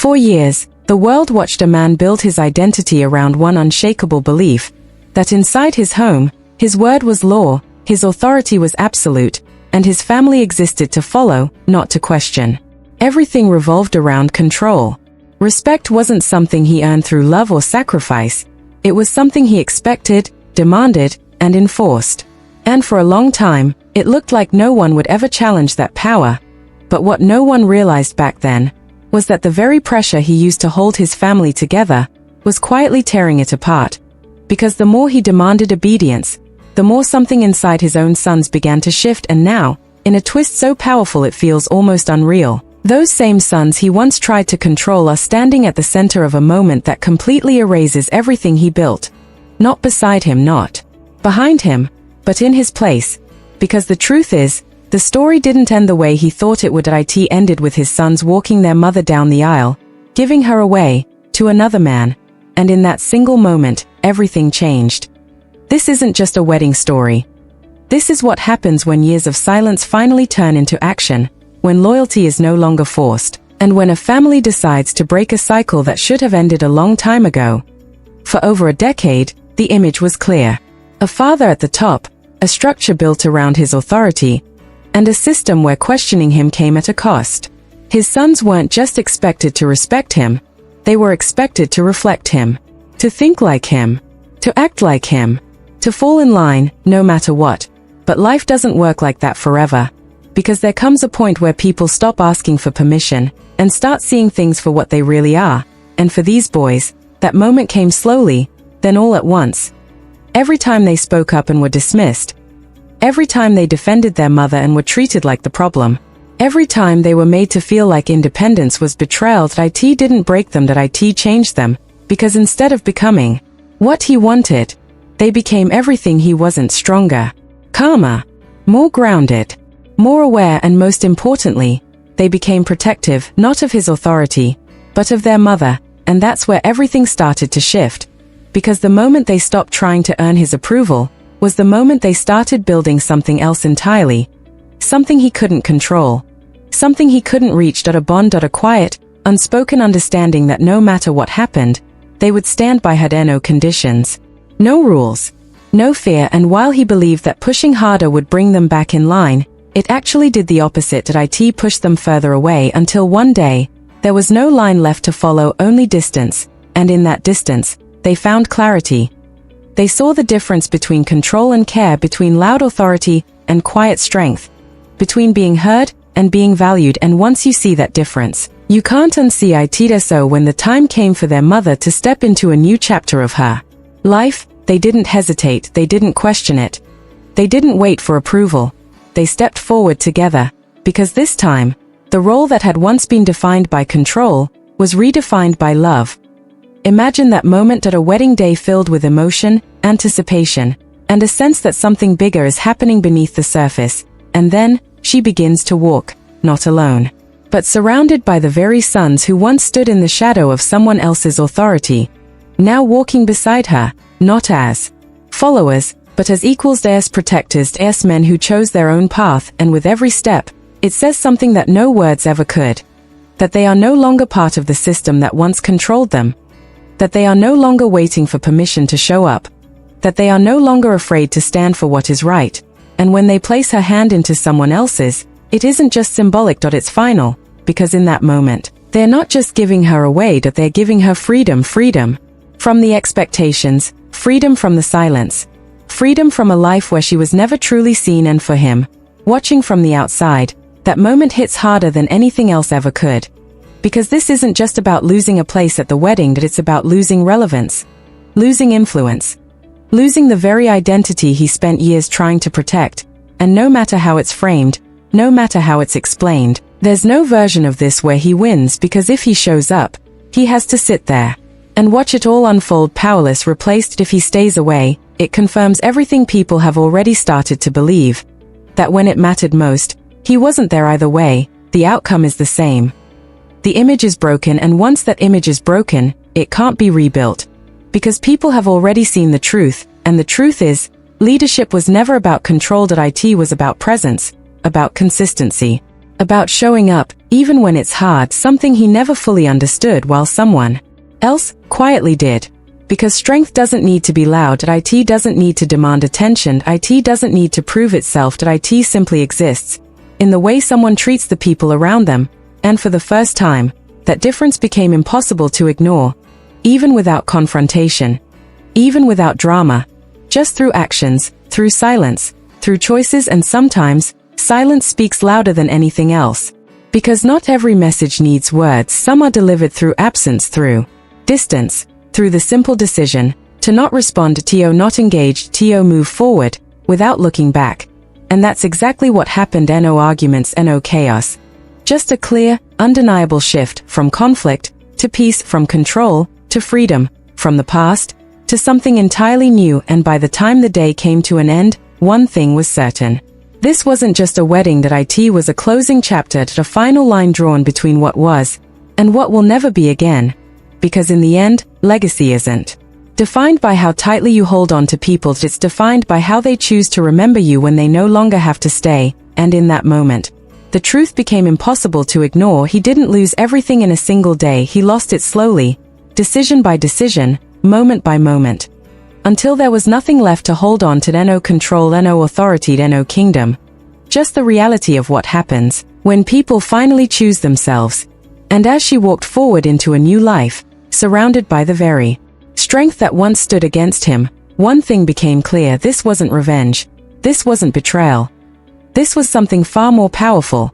For years, the world watched a man build his identity around one unshakable belief, that inside his home, his word was law, his authority was absolute, and his family existed to follow, not to question. Everything revolved around control. Respect wasn't something he earned through love or sacrifice, it was something he expected, demanded, and enforced. And for a long time, it looked like no one would ever challenge that power. But what no one realized back then was that the very pressure he used to hold his family together was quietly tearing it apart. Because the more he demanded obedience, the more something inside his own sons began to shift, and now, in a twist so powerful it feels almost unreal, those same sons he once tried to control are standing at the center of a moment that completely erases everything he built. Not beside him, not behind him, but in his place. Because the truth is, the story didn't end the way he thought it would. It ended with his sons walking their mother down the aisle, giving her away to another man. And in that single moment, everything changed. This isn't just a wedding story. This is what happens when years of silence finally turn into action, when loyalty is no longer forced, and when a family decides to break a cycle that should have ended a long time ago. For over a decade, the image was clear. A father at the top, a structure built around his authority, and a system where questioning him came at a cost. His sons weren't just expected to respect him, they were expected to reflect him, to think like him, to act like him, to fall in line, no matter what. But life doesn't work like that forever. Because there comes a point where people stop asking for permission, and start seeing things for what they really are. And for these boys, that moment came slowly, then all at once. Every time they spoke up and were dismissed. Every time they defended their mother and were treated like the problem. Every time they were made to feel like independence was betrayal. It didn't break them, it changed them. Because instead of becoming what he wanted, they became everything he wasn't. Stronger, calmer, more grounded, more aware, and most importantly, they became protective, not of his authority, but of their mother. And that's where everything started to shift. Because the moment they stopped trying to earn his approval, was the moment they started building something else entirely. Something he couldn't control. Something he couldn't reach. A bond. A quiet, unspoken understanding that no matter what happened, they would stand by her. No conditions. No rules. No fear. And while he believed that pushing harder would bring them back in line, it actually did the opposite. It pushed them further away, until one day, there was no line left to follow, only distance. And in that distance, they found clarity. They saw the difference between control and care, between loud authority and quiet strength, between being heard and being valued. And once you see that difference, you can't unsee it. So when the time came for their mother to step into a new chapter of her life, they didn't hesitate, they didn't question it. They didn't wait for approval. They stepped forward together, because this time, the role that had once been defined by control was redefined by love. Imagine that moment at a wedding day filled with emotion, anticipation, and a sense that something bigger is happening beneath the surface. And then, she begins to walk, not alone, but surrounded by the very sons who once stood in the shadow of someone else's authority, now walking beside her, not as followers, but as equals, as protectors, as men who chose their own path. And with every step, it says something that no words ever could. That they are no longer part of the system that once controlled them. That they are no longer waiting for permission to show up. That they are no longer afraid to stand for what is right. And when they place her hand into someone else's, it isn't just symbolic. It's final, because in that moment, they're not just giving her away, that they're giving her freedom. Freedom from the expectations, freedom from the silence. Freedom from a life where she was never truly seen. And for him, watching from the outside, that moment hits harder than anything else ever could. Because this isn't just about losing a place at the wedding, that it's about losing relevance, losing influence, losing the very identity he spent years trying to protect. And no matter how it's framed, no matter how it's explained, there's no version of this where he wins, because if he shows up, he has to sit there and watch it all unfold, powerless, replaced. If he stays away, it confirms everything people have already started to believe, that when it mattered most, he wasn't there either way. The outcome is the same. The image is broken, and once that image is broken, it can't be rebuilt. Because people have already seen the truth, and the truth is, leadership was never about control. It was about presence, about consistency, about showing up, even when it's hard, something he never fully understood while someone else quietly did. Because strength doesn't need to be loud, it doesn't need to demand attention, it doesn't need to prove itself, it simply exists in the way someone treats the people around them, and for the first time, that difference became impossible to ignore, even without confrontation, even without drama, just through actions, through silence, through choices, and sometimes, silence speaks louder than anything else. Because not every message needs words, some are delivered through absence, through distance, through the simple decision to not respond, to not engage, to move forward, without looking back. And that's exactly what happened. No arguments, no chaos. Just a clear, undeniable shift from conflict to peace, from control to freedom, from the past to something entirely new. And by the time the day came to an end, one thing was certain. This wasn't just a wedding, that it was a closing chapter, a final line drawn between what was and what will never be again. Because in the end, legacy isn't defined by how tightly you hold on to people, it's defined by how they choose to remember you when they no longer have to stay. And in that moment, the truth became impossible to ignore. He didn't lose everything in a single day, he lost it slowly, decision by decision, moment by moment, until there was nothing left to hold on to. No control, no authority, no kingdom. Just the reality of what happens when people finally choose themselves. And as she walked forward into a new life, surrounded by the very strength that once stood against him, one thing became clear: this wasn't revenge. This wasn't betrayal. This was something far more powerful.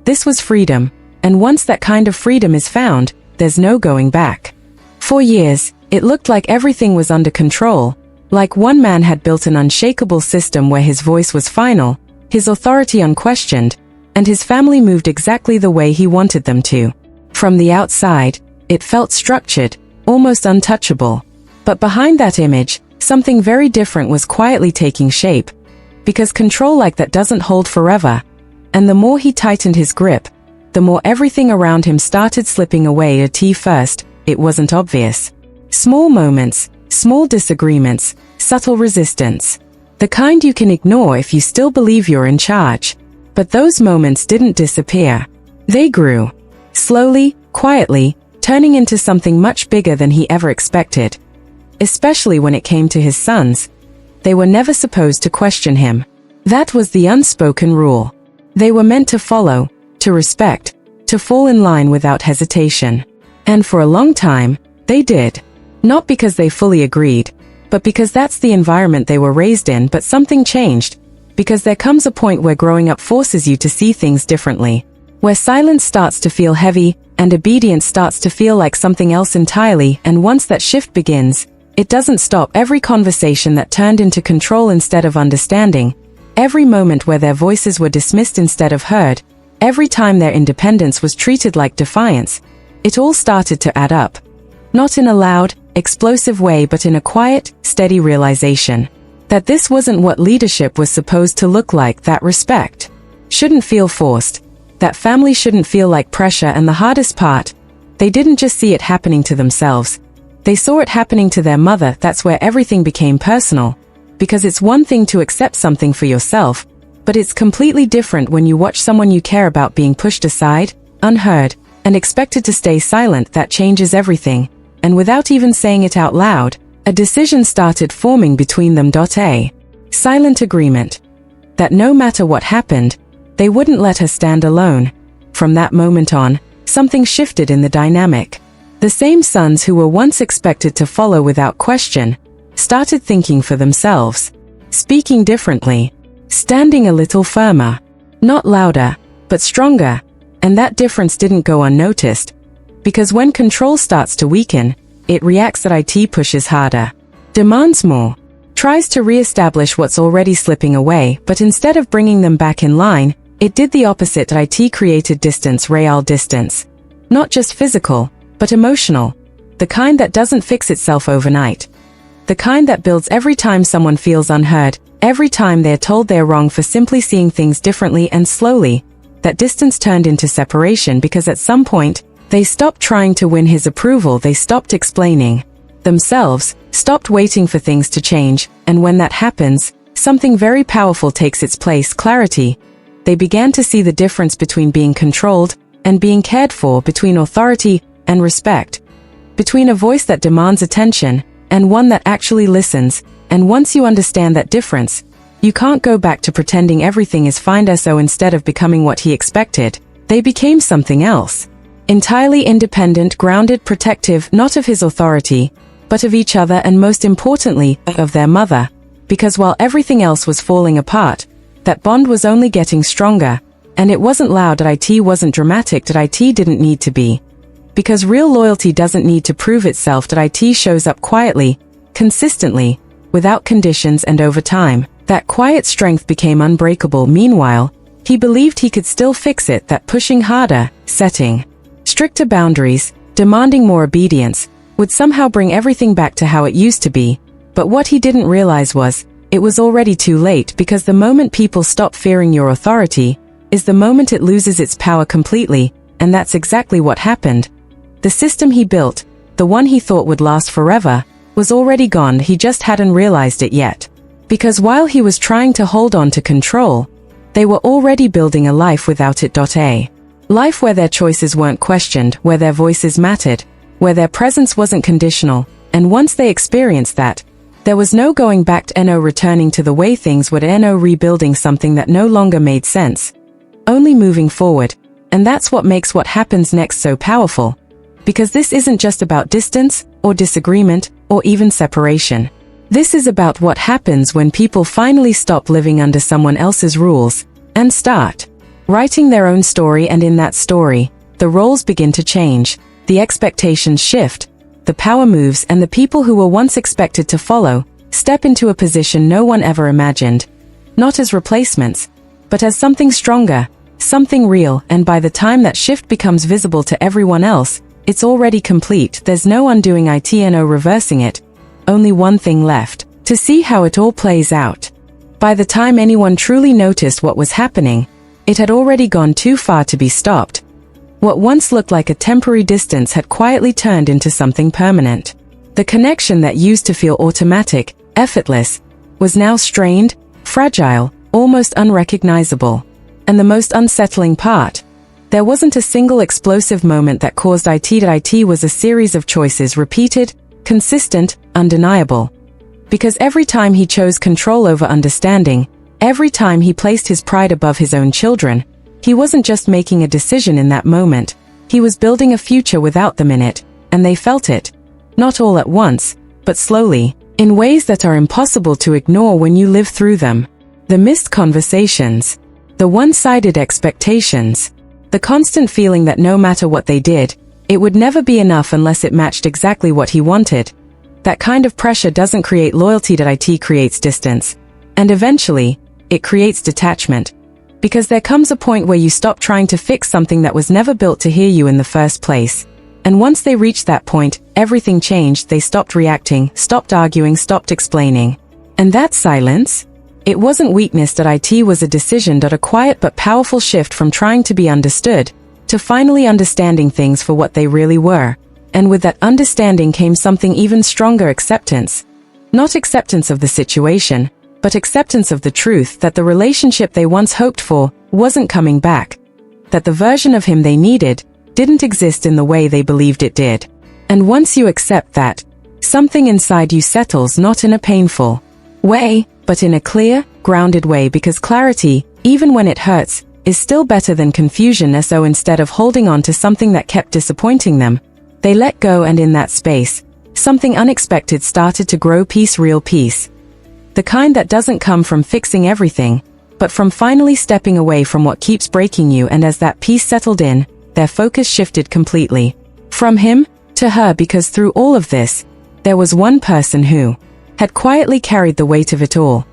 This was freedom. And once that kind of freedom is found, there's no going back. For years, it looked like everything was under control, like one man had built an unshakable system where his voice was final, his authority unquestioned, and his family moved exactly the way he wanted them to. From the outside, it felt structured, almost untouchable. But behind that image, something very different was quietly taking shape. Because control like that doesn't hold forever. And the more he tightened his grip, the more everything around him started slipping away. At first, it wasn't obvious. Small moments, small disagreements, subtle resistance. The kind you can ignore if you still believe you're in charge. But those moments didn't disappear. They grew. Slowly, quietly, turning into something much bigger than he ever expected. Especially when it came to his sons. They were never supposed to question him. That was the unspoken rule. They were meant to follow, to respect, to fall in line without hesitation. And for a long time, they did. Not because they fully agreed, but because that's the environment they were raised in. But something changed. Because there comes a point where growing up forces you to see things differently. Where silence starts to feel heavy, and obedience starts to feel like something else entirely. And once that shift begins, it doesn't stop. Every conversation that turned into control instead of understanding, every moment where their voices were dismissed instead of heard, every time their independence was treated like defiance, it all started to add up. Not in a loud, explosive way, but in a quiet, steady realization that this wasn't what leadership was supposed to look like. That respect shouldn't feel forced. That family shouldn't feel like pressure. And the hardest part, they didn't just see it happening to themselves. They saw it happening to their mother. That's where everything became personal. Because it's one thing to accept something for yourself, but it's completely different when you watch someone you care about being pushed aside, unheard, and expected to stay silent. That changes everything. And without even saying it out loud, a decision started forming between them. A silent agreement. That no matter what happened, they wouldn't let her stand alone. From that moment on, something shifted in the dynamic. The same sons who were once expected to follow without question, started thinking for themselves, speaking differently, standing a little firmer, not louder, but stronger. And that difference didn't go unnoticed. Because when control starts to weaken, it reacts. That it pushes harder, demands more, tries to re-establish what's already slipping away. But instead of bringing them back in line, it did the opposite. It created distance, real distance. Not just physical, but emotional. The kind that doesn't fix itself overnight. The kind that builds every time someone feels unheard, every time they're told they're wrong for simply seeing things differently. And slowly, that distance turned into separation, because at some point, they stopped trying to win his approval. They stopped explaining themselves, stopped waiting for things to change. And when that happens, something very powerful takes its place: clarity. they began to see the difference between being controlled and being cared for, between authority and respect, between a voice that demands attention and one that actually listens. And once you understand that difference, you can't go back to pretending everything is fine. So instead of becoming what he expected, they became something else. Entirely independent, grounded, protective, not of his authority, but of each other, and most importantly, of their mother. Because while everything else was falling apart, that bond was only getting stronger. And it wasn't loud, it wasn't dramatic, it didn't need to be. Because real loyalty doesn't need to prove itself, it shows up quietly, consistently, without conditions, and over time, that quiet strength became unbreakable. Meanwhile, he believed he could still fix it, that pushing harder, setting stricter boundaries, demanding more obedience, would somehow bring everything back to how it used to be. But what he didn't realize was, it was already too late, because the moment people stop fearing your authority is the moment it loses its power completely, and that's exactly what happened. The system he built, the one he thought would last forever, was already gone. He just hadn't realized it yet. Because while he was trying to hold on to control, they were already building a life without it. A life where their choices weren't questioned, where their voices mattered, where their presence wasn't conditional. And once they experienced that, there was no going back, no returning to the way things were, no rebuilding something that no longer made sense. Only moving forward. And that's what makes what happens next so powerful. Because this isn't just about distance, or disagreement, or even separation. This is about what happens when people finally stop living under someone else's rules, and start writing their own story. And in that story, the roles begin to change, the expectations shift, the power moves, and the people who were once expected to follow step into a position no one ever imagined. Not as replacements, but as something stronger, something real. And by the time that shift becomes visible to everyone else, it's already complete. There's no undoing it, no reversing it. Only one thing left: to see how it all plays out. By the time anyone truly noticed what was happening, it had already gone too far to be stopped. What once looked like a temporary distance had quietly turned into something permanent. The connection that used to feel automatic, effortless, was now strained, fragile, almost unrecognizable. And the most unsettling part, there wasn't a single explosive moment that caused it. It was a series of choices, repeated, consistent, undeniable. Because every time he chose control over understanding, every time he placed his pride above his own children, he wasn't just making a decision in that moment, he was building a future without them in it, and they felt it. Not all at once, but slowly, in ways that are impossible to ignore when you live through them. The missed conversations, the one-sided expectations, the constant feeling that no matter what they did, it would never be enough unless it matched exactly what he wanted. That kind of pressure doesn't create loyalty, it creates distance. And eventually, it creates detachment. Because there comes a point where you stop trying to fix something that was never built to hear you in the first place. And once they reached that point, everything changed. They stopped reacting, stopped arguing, stopped explaining. And that silence? It wasn't weakness, it was a decision, a quiet but powerful shift from trying to be understood, to finally understanding things for what they really were. And with that understanding came something even stronger: acceptance. Not acceptance of the situation, but acceptance of the truth that the relationship they once hoped for wasn't coming back. That the version of him they needed didn't exist in the way they believed it did. And once you accept that, something inside you settles, not in a painful way, but in a clear, grounded way, because clarity, even when it hurts, is still better than confusion. So instead of holding on to something that kept disappointing them, they let go, and in that space, something unexpected started to grow: peace, real peace. The kind that doesn't come from fixing everything, but from finally stepping away from what keeps breaking you. And as that peace settled in, their focus shifted completely. From him to her, because through all of this, there was one person who had quietly carried the weight of it all.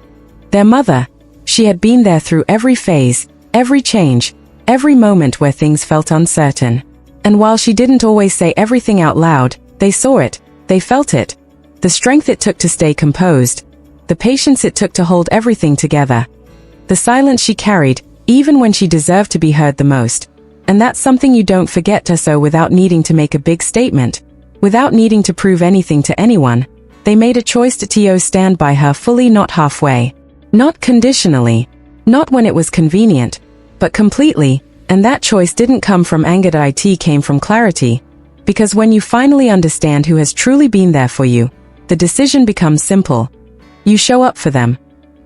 Their mother. She had been there through every phase, every change, every moment where things felt uncertain. And while she didn't always say everything out loud, they saw it, they felt it. The strength it took to stay composed, the patience it took to hold everything together, the silence she carried, even when she deserved to be heard the most. And that's something you don't forget. So without needing to make a big statement, without needing to prove anything to anyone, they made a choice to stand by her fully, not halfway, not conditionally, not when it was convenient, but completely, and that choice didn't come from anger. It came from clarity. Because when you finally understand who has truly been there for you, the decision becomes simple. You show up for them,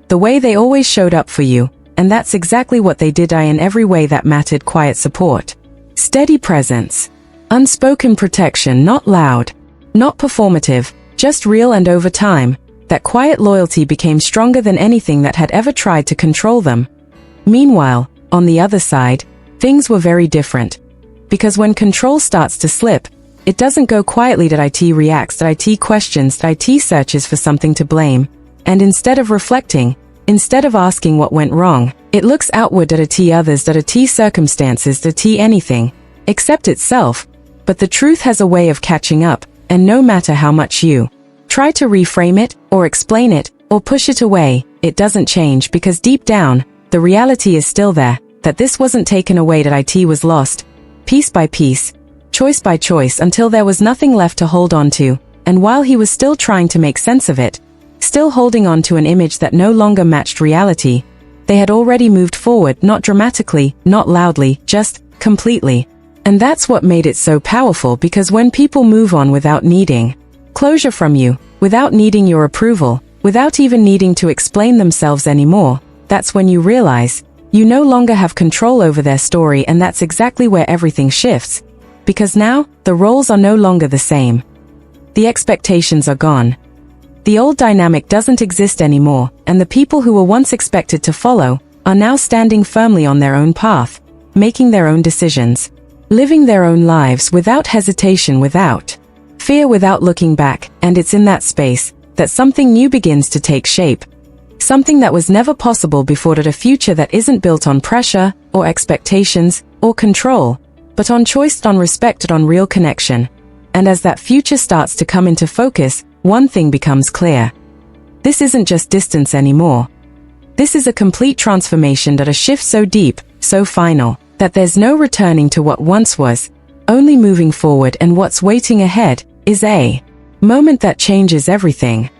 the way they always showed up for you, and that's exactly what they did. In every way that mattered. Quiet support, steady presence, unspoken protection, not loud, not performative, just real. And over time, that quiet loyalty became stronger than anything that had ever tried to control them. Meanwhile, on the other side, things were very different. Because when control starts to slip, it doesn't go quietly. It reacts. It questions. It searches for something to blame. And instead of reflecting, instead of asking what went wrong, it looks outward at others, circumstances, anything, except itself. But the truth has a way of catching up, and no matter how much you try to reframe it, or explain it, or push it away, it doesn't change, because deep down, the reality is still there, that this wasn't taken away. That it was lost, piece by piece, choice by choice, until there was nothing left to hold on to. And while he was still trying to make sense of it, still holding on to an image that no longer matched reality, they had already moved forward, not dramatically, not loudly, just completely. And that's what made it so powerful, because when people move on without needing closure from you, without needing your approval, without even needing to explain themselves anymore, that's when you realize you no longer have control over their story. And that's exactly where everything shifts. Because now, the roles are no longer the same. The expectations are gone. The old dynamic doesn't exist anymore, and the people who were once expected to follow are now standing firmly on their own path, making their own decisions, living their own lives without hesitation, without fear, without looking back. And it's in that space that something new begins to take shape. Something that was never possible before. A future that isn't built on pressure, or expectations, or control, but on choice, on respect, on real connection. And as that future starts to come into focus, one thing becomes clear. This isn't just distance anymore. This is a complete transformation. A shift so deep, so final, that there's no returning to what once was, only moving forward. And what's waiting ahead is a moment that changes everything.